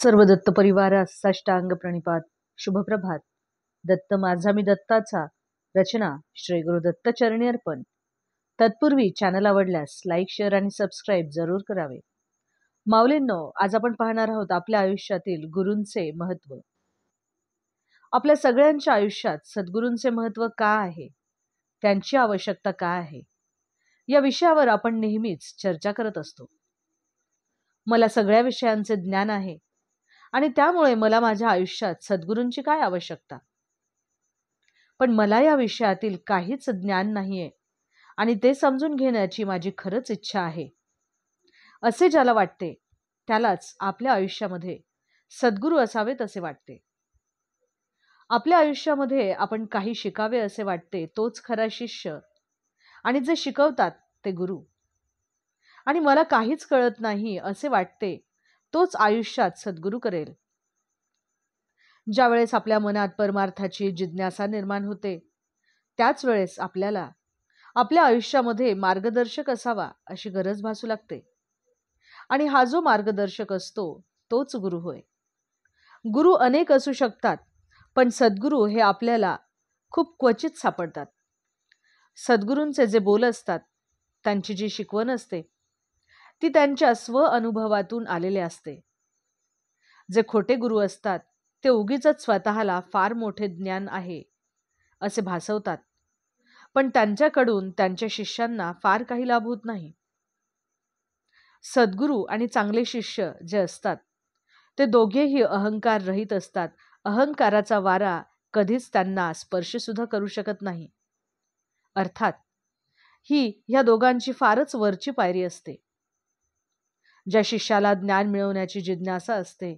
सर्व दत्त परिवारास साष्टांग प्रणिपात. शुभप्रभात. दत्त माझा मी दत्ताचा. रचना श्री गुरु दत्त चरणी अर्पण. तत्पूर्वी चॅनल आवडल्यास लाईक, शेअर आणि सबस्क्राईब जरूर करावे. माऊलींनो, आज आपण पाहणार आहोत आपल्या आयुष्यातील गुरूंचे महत्त्व. आपल्या सगळ्यांच्या आयुष्यात सद्गुरूंचे महत्त्व का आहे, त्यांची आवश्यकता काय आहे, या विषयावर आपण नेहमीच चर्चा करत असतो. मला सगळ्या विषयांचे ज्ञान आहे आणि त्यामुळे मला माझ्या आयुष्यात सद्गुरूंची काय आवश्यकता. पण मला या विषयातील काहीच ज्ञान नाहीये आणि ते समजून घेण्याची माझी खरंच इच्छा आहे, असे ज्याला वाटते त्यालाच आपल्या आयुष्यामध्ये सद्गुरू असावेत असे वाटते. आपल्या आयुष्यामध्ये आपण काही शिकावे असे वाटते तोच खरा शिष्य आणि जे शिकवतात ते गुरु. आणि मला काहीच कळत नाही असे वाटते तोच आयुष्यात सद्गुरू करेल. ज्या वेळेस आपल्या मनात परमार्थाची जिज्ञासा निर्माण होते त्याच वेळेस आपल्याला आपल्या आयुष्यामध्ये मार्गदर्शक असावा अशी गरज भासू लागते. आणि हा जो मार्गदर्शक असतो तोच गुरु होय. गुरु अनेक असू शकतात, पण सद्गुरू हे आपल्याला खूप क्वचित सापडतात. सद्गुरूंचे जे बोल असतात, त्यांची जी शिकवण असते ती त्यांच्या स्व अनुभवातून आलेले असते. जे खोटे गुरु असतात ते उगीच स्वतःला फार मोठे ज्ञान आहे असे भासवतात, पण त्यांच्याकडून त्यांच्या शिष्यांना फार काही लाभ होत नाही. सद्गुरू आणि चांगले शिष्य जे असतात ते दोघेही अहंकार रहित असतात. अहंकाराचा वारा कधीच त्यांना स्पर्श सुद्धा करू शकत नाही. अर्थात ही ह्या दोघांची फारच वरची पायरी असते. ज्या शिष्याला ज्ञान मिळवण्याची जिज्ञासा असते,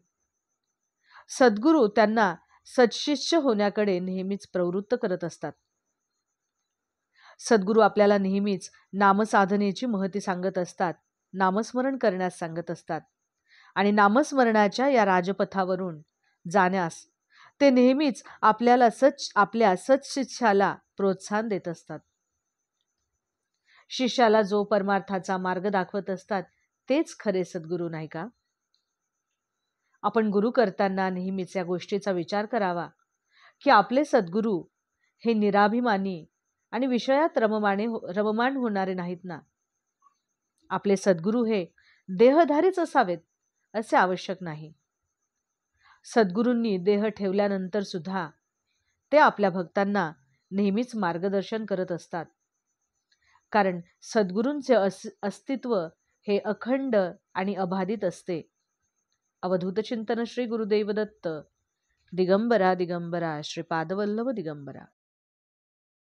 सद्गुरू त्यांना सत्शिष्य होण्याकडे नेहमीच प्रवृत्त करत असतात. सद्गुरू आपल्याला नेहमीच नामसाधनेची महती सांगत असतात, नामस्मरण करण्यास सांगत असतात आणि नामस्मरणाच्या या राजपथावरून जाण्यास ते नेहमीच आपल्या सत्शिष्याला प्रोत्साहन देत असतात. शिष्याला जो परमार्थाचा मार्ग दाखवत असतात तेच खरे सद्गुरू, नाही का? आपण गुरु करताना नेहमीच या गोष्टीचा विचार करावा की आपले सद्गुरू हे निराभिमानी आणि विषयात रममाण होणारे नाहीत ना. आपले सद्गुरू हे देहधारीच असावेत असे आवश्यक नाही. सद्गुरूंनी देह ठेवल्यानंतर सुद्धा ते आपल्या भक्तांना नेहमीच मार्गदर्शन करत असतात. कारण सद्गुरूंचे अस्तित्व हे अखंड आणि अबाधित असते. अवधूत चिंतन श्री गुरुदेव दत्त. दिगंबरा दिगंबरा श्रीपादवल्लभ दिगंबरा.